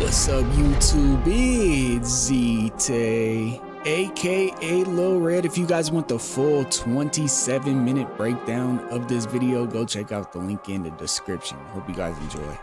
What's up, YouTube? It's ZTAY, aka Lil Red. If you guys want the full 27-minute breakdown of this video, go check out the link in the description. Hope you guys enjoy.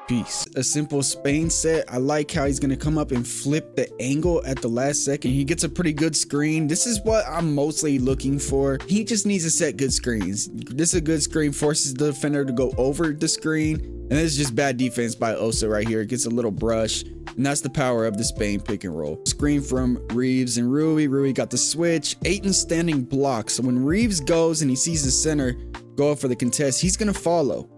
Peace. A simple Spain set. I like how he's gonna come up and flip the angle at the last second. He gets a pretty good screen. This is what I'm mostly looking for. He just needs to set good screens. This is a good screen, forces the defender to go over the screen. And this is just bad defense by Oso right here. It gets a little brush, and that's the power of the Spain pick and roll. Screen from Reeves and Rui. Rui got the switch. Ayton standing block. So when Reeves goes and he sees the center go up for the contest, he's gonna follow.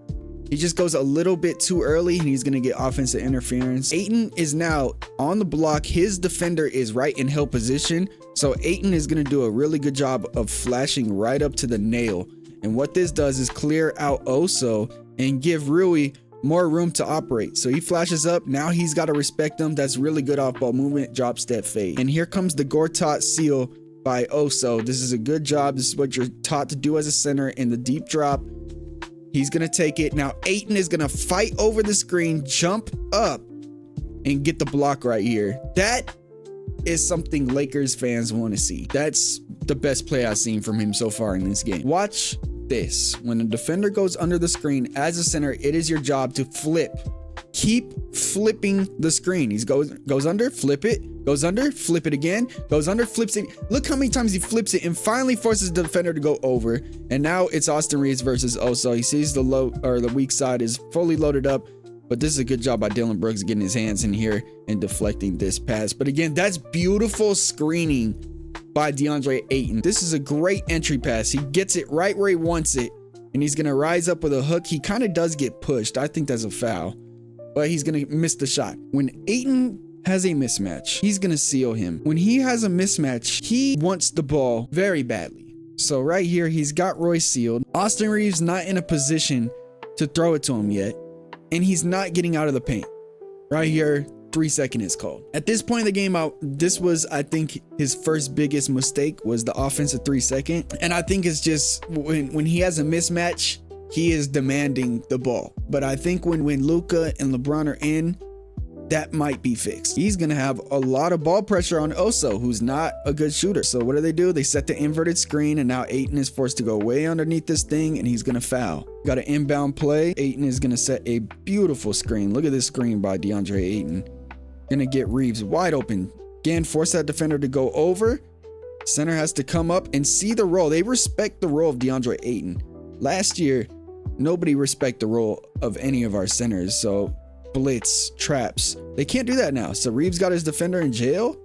He just goes a little bit too early and he's gonna get offensive interference. Ayton is now on the block. His defender is right in held position. So Ayton is gonna do a really good job of flashing right up to the nail. And what this does is clear out Oso and give Rui more room to operate. So he flashes up. Now he's got to respect them. That's really good off ball movement, drop step fade. And here comes the Gortat seal by Oso. This is a good job. This is what you're taught to do as a center in the deep drop. He's going to take it. Now Ayton is going to fight over the screen, jump up, and get the block right here. That is something Lakers fans want to see. That's the best play I've seen from him so far in this game. Watch this. When a defender goes under the screen as a center, it is your job to flip. Keep flipping the screen. He goes under, flip it, goes under, flip it again, goes under, flips it. Look how many times he flips it and finally forces the defender to go over. And now it's Austin Reeves versus Oso. He sees the low or the weak side is fully loaded up, but this is a good job by Dillon Brooks getting his hands in here and deflecting this pass. But again, that's beautiful screening by Deandre Ayton. This is a great entry pass. He gets it right where he wants it, and he's gonna rise up with a hook. He kind of does get pushed. I think that's a foul, but he's gonna miss the shot. When Ayton has a mismatch, he's gonna seal him. When he has a mismatch, he wants the ball very badly. So right here, he's got Roy sealed. Austin Reeves not in a position to throw it to him yet, and he's not getting out of the paint. Right here, 3-second is called. At this point in the game, this was, I think, his first biggest mistake was the offensive 3-second. And I think it's just when he has a mismatch, he is demanding the ball. But I think when Luka and LeBron are in, that might be fixed. He's gonna have a lot of ball pressure on Oso, who's not a good shooter. So what do? They set the inverted screen, and now Ayton is forced to go way underneath this thing, and he's gonna foul. Got an inbound play. Ayton is gonna set a beautiful screen. Look at this screen by Deandre Ayton. Gonna get Reeves wide open. Again, force that defender to go over. Center has to come up and see the role. They respect the role of Deandre Ayton. Last year, nobody respect the role of any of our centers. So blitz, traps, they can't do that now. So Reeves got his defender in jail.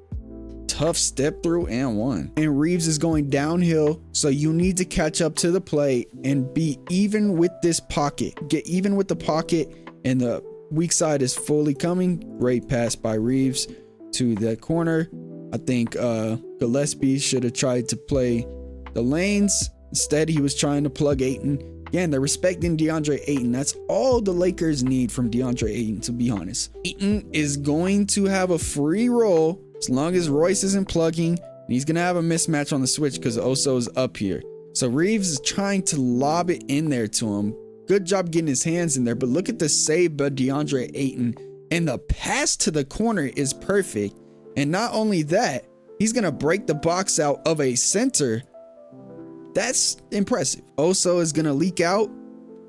Tough step through and one. And Reeves is going downhill. So you need to catch up to the play and be even with this pocket. Get even with the pocket, and the weak side is fully coming. Great pass by Reeves to the corner. I think Gillespie should have tried to play the lanes. Instead, he was trying to plug Ayton. Again, they're respecting Deandre Ayton. That's all the Lakers need from Deandre Ayton, to be honest. Ayton is going to have a free roll as long as Royce isn't plugging. And he's going to have a mismatch on the switch because Oso's up here. So Reeves is trying to lob it in there to him. Good job getting his hands in there, but look at the save by Deandre Ayton. And the pass to the corner is perfect. And not only that, he's going to break the box out of a center. That's impressive. Oso is going to leak out,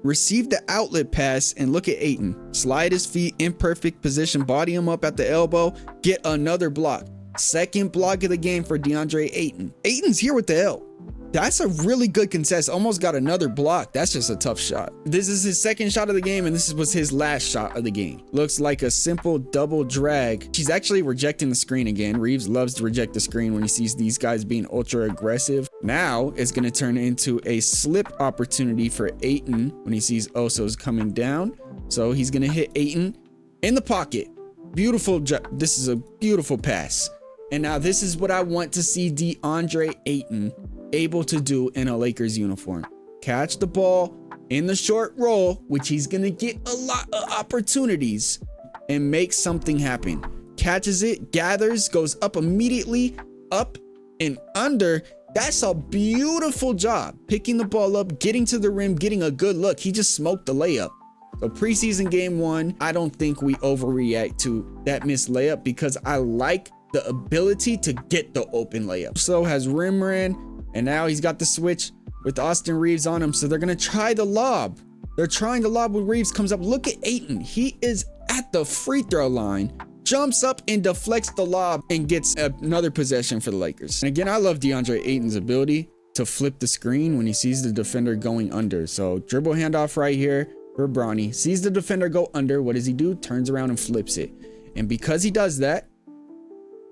receive the outlet pass, and look at Ayton. Slide his feet in perfect position, body him up at the elbow, get another block. Second block of the game for Deandre Ayton. Ayton's here with the L. That's a really good contest. Almost got another block. That's just a tough shot. This is his second shot of the game, and this was his last shot of the game. Looks like a simple double drag. She's actually rejecting the screen again. Reeves loves to reject the screen when he sees these guys being ultra aggressive. Now it's going to turn into a slip opportunity for Ayton when he sees Oso's coming down. So he's going to hit Ayton in the pocket. Beautiful. This is a beautiful pass. And now this is what I want to see Deandre Ayton able to do in a Lakers uniform. Catch the ball in the short roll, which he's gonna get a lot of opportunities, and make something happen. Catches it, gathers, goes up immediately, up and under. That's a beautiful job. Picking the ball up, getting to the rim, getting a good look. He just smoked the layup. So preseason game 1, I don't think we overreact to that missed layup because I like the ability to get the open layup. So has Rimran, and now he's got the switch with Austin Reeves on him. So they're gonna try the lob. They're trying the lob when Reeves comes up. Look at Ayton. He is at the free throw line, jumps up and deflects the lob and gets another possession for the Lakers. And again, I love Deandre Ayton's ability to flip the screen when he sees the defender going under. So dribble handoff right here for Bronny. Sees the defender go under. What does he do? Turns around and flips it. And because he does that,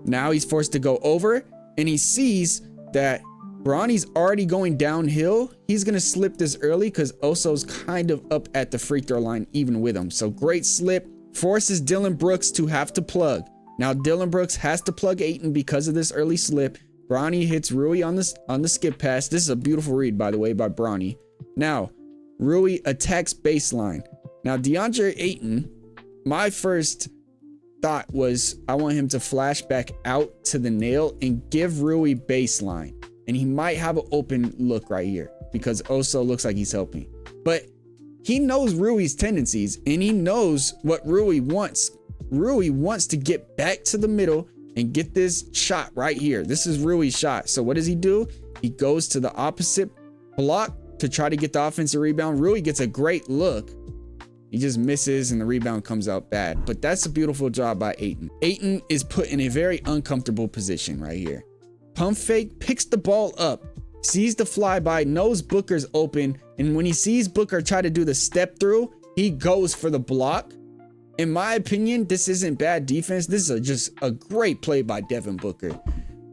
now he's forced to go over, and he sees that Bronny's already going downhill. He's going to slip this early because Oso's kind of up at the free throw line even with him. So great slip. Forces Dillon Brooks to have to plug. Now Dillon Brooks has to plug Ayton because of this early slip. Bronny hits Rui on the skip pass. This is a beautiful read, by the way, by Bronny. Now, Rui attacks baseline. Now, Deandre Ayton, my first thought was I want him to flash back out to the nail and give Rui baseline. And he might have an open look right here because Oso looks like he's helping. But he knows Rui's tendencies and he knows what Rui wants. Rui wants to get back to the middle and get this shot right here. This is Rui's shot. So what does he do? He goes to the opposite block to try to get the offensive rebound. Rui gets a great look. He just misses and the rebound comes out bad. But that's a beautiful job by Ayton. Ayton is put in a very uncomfortable position right here. Pump fake, picks the ball up, sees the flyby, knows Booker's open. And when he sees Booker try to do the step through, he goes for the block. In my opinion, this isn't bad defense. This is just a great play by Devin Booker.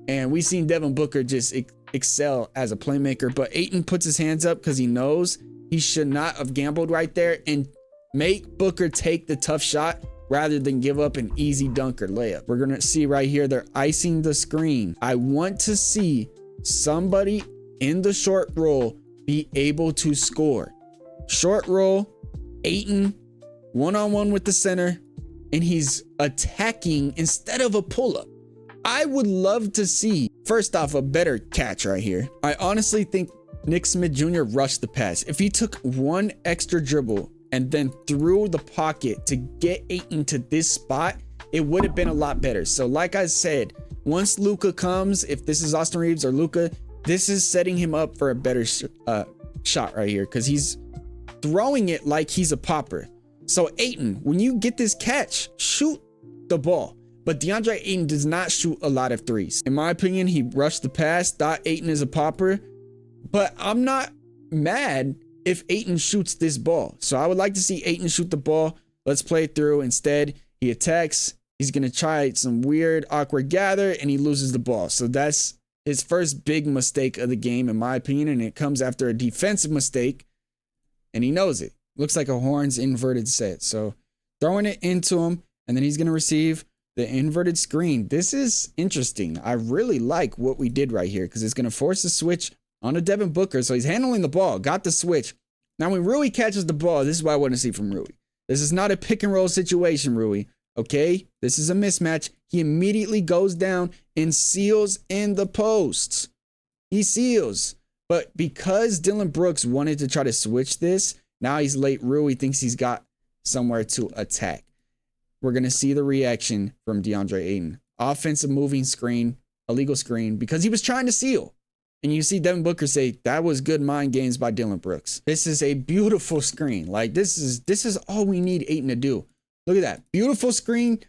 And we've seen Devin Booker just excel as a playmaker. But Ayton puts his hands up because he knows he should not have gambled right there and make Booker take the tough shot rather than give up an easy dunk or layup. We're going to see right here, they're icing the screen. I want to see somebody in the short roll be able to score. Short roll, Ayton, one-on-one with the center, and he's attacking instead of a pull-up. I would love to see, first off, a better catch right here. I honestly think Nick Smith Jr. rushed the pass. If he took one extra dribble and then threw the pocket to get Ayton to this spot, it would have been a lot better. So like I said, once Luka comes, if this is Austin Reeves or Luka, this is setting him up for a better shot right here because he's throwing it like he's a popper. So Ayton, when you get this catch, shoot the ball. But Deandre Ayton does not shoot a lot of threes. In my opinion, he rushed the pass, thought Ayton is a popper. But I'm not mad if Ayton shoots this ball. So I would like to see Ayton shoot the ball. Let's play it through. Instead, he attacks. He's going to try some weird, awkward gather, and he loses the ball. So that's his first big mistake of the game, in my opinion. And it comes after a defensive mistake, and he knows it. Looks like a horns inverted set. So throwing it into him, and then he's going to receive the inverted screen. This is interesting. I really like what we did right here because it's going to force a switch on a Devin Booker. So he's handling the ball, got the switch. Now when Rui catches the ball, this is what I want to see from Rui. This is not a pick and roll situation, Rui. Okay, this is a mismatch. He immediately goes down and seals in the posts. He seals. But because Dillon Brooks wanted to try to switch this, now he's late. Rui thinks he's got somewhere to attack. We're going to see the reaction from Deandre Ayton. Offensive moving screen, illegal screen, because he was trying to seal. And you see Devin Booker say, that was good mind games by Dillon Brooks. This is a beautiful screen. Like, this is all we need Ayton to do. Look at that. Beautiful screen.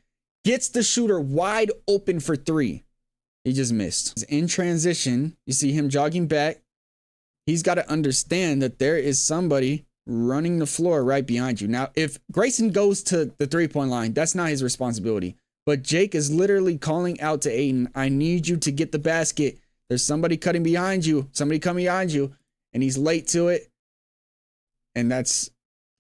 Gets the shooter wide open for three. He just missed. In transition, you see him jogging back. He's got to understand that there is somebody running the floor right behind you. Now, if Grayson goes to the three-point line, that's not his responsibility. But Jake is literally calling out to Ayton, I need you to get the basket. There's somebody cutting behind you, somebody coming behind you, and he's late to it. And that's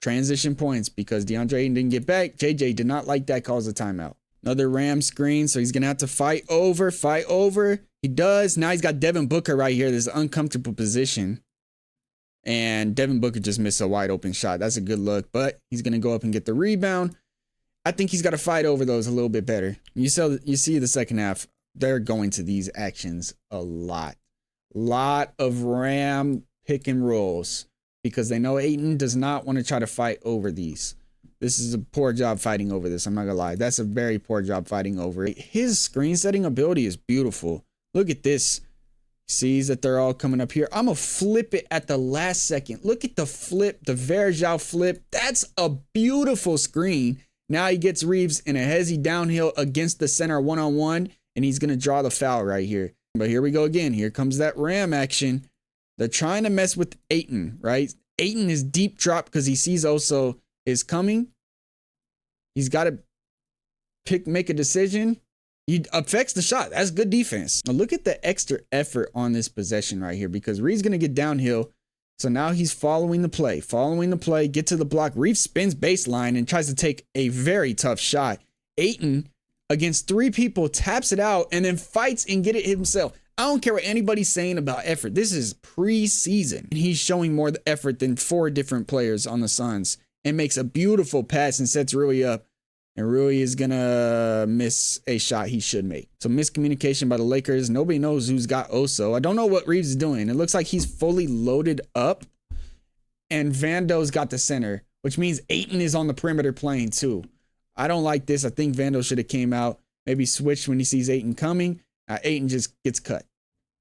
transition points because Deandre Ayton didn't get back. JJ did not like that, calls a timeout. Another Ram screen, so he's going to have to fight over. He does. Now he's got Devin Booker right here, this uncomfortable position. And Devin Booker just missed a wide open shot. That's a good look, but he's going to go up and get the rebound. I think he's got to fight over those a little bit better. You see the second half, they're going to these actions a lot. Lot of Ram pick and rolls because they know Ayton does not want to try to fight over these. This is a poor job fighting over this. I'm not gonna lie. That's a very poor job fighting over it. His screen setting ability is beautiful. Look at this. Sees that they're all coming up here. I'm gonna flip it at the last second. Look at the flip, the Verjao flip. That's a beautiful screen. Now he gets Reeves in a hezzy downhill against the center one-on-one, and he's gonna draw the foul right here. But here we go again. Here comes that ram action. They're trying to mess with Ayton, right? Ayton is deep drop because he sees Oso is coming. He's got to make a decision. He affects the shot. That's good defense. Now look at the extra effort on this possession right here, because Reeves going to get downhill. So now he's following the play, get to the block. Reeves spins baseline and tries to take a very tough shot. Ayton against 3 people taps it out and then fights and get it himself. I don't care what anybody's saying about effort. This is preseason, and he's showing more effort than 4 different players on the Suns, and makes a beautiful pass and sets Rui up. And Rui is going to miss a shot he should make. So miscommunication by the Lakers. Nobody knows who's got Oso. I don't know what Reeves is doing. It looks like he's fully loaded up. And Vando's got the center, which means Ayton is on the perimeter playing too. I don't like this. I think Vando should have came out, maybe switched when he sees Ayton coming. Ayton just gets cut,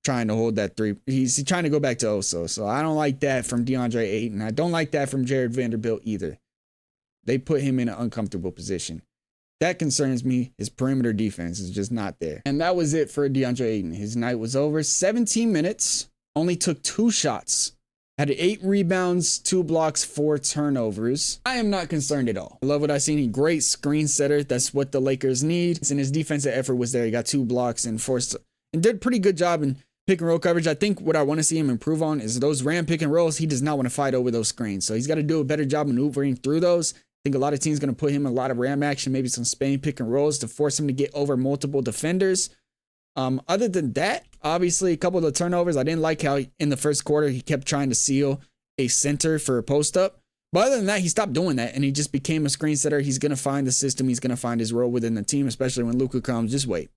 trying to hold that 3. He's trying to go back to Oso. So I don't like that from Deandre Ayton. I don't like that from Jared Vanderbilt either. They put him in an uncomfortable position. That concerns me. His perimeter defense is just not there. And that was it for Deandre Ayton. His night was over. 17 minutes, only took 2 shots. Had 8 rebounds, 2 blocks, 4 turnovers. I am not concerned at all. I love what I've seen. He great screen setter. That's what the Lakers need. And his defensive effort was there. He got 2 blocks and forced and did a pretty good job in pick and roll coverage. I think what I want to see him improve on is those ram pick and rolls. He does not want to fight over those screens. So he's got to do a better job maneuvering through those. I think a lot of teams going to put him in a lot of ram action, maybe some Spain pick and rolls to force him to get over multiple defenders. Other than that, obviously a couple of the turnovers. I didn't like how in the first quarter he kept trying to seal a center for a post up. But other than that, he stopped doing that and he just became a screen setter. He's going to find the system. He's going to find his role within the team, especially when Luka comes. Just wait.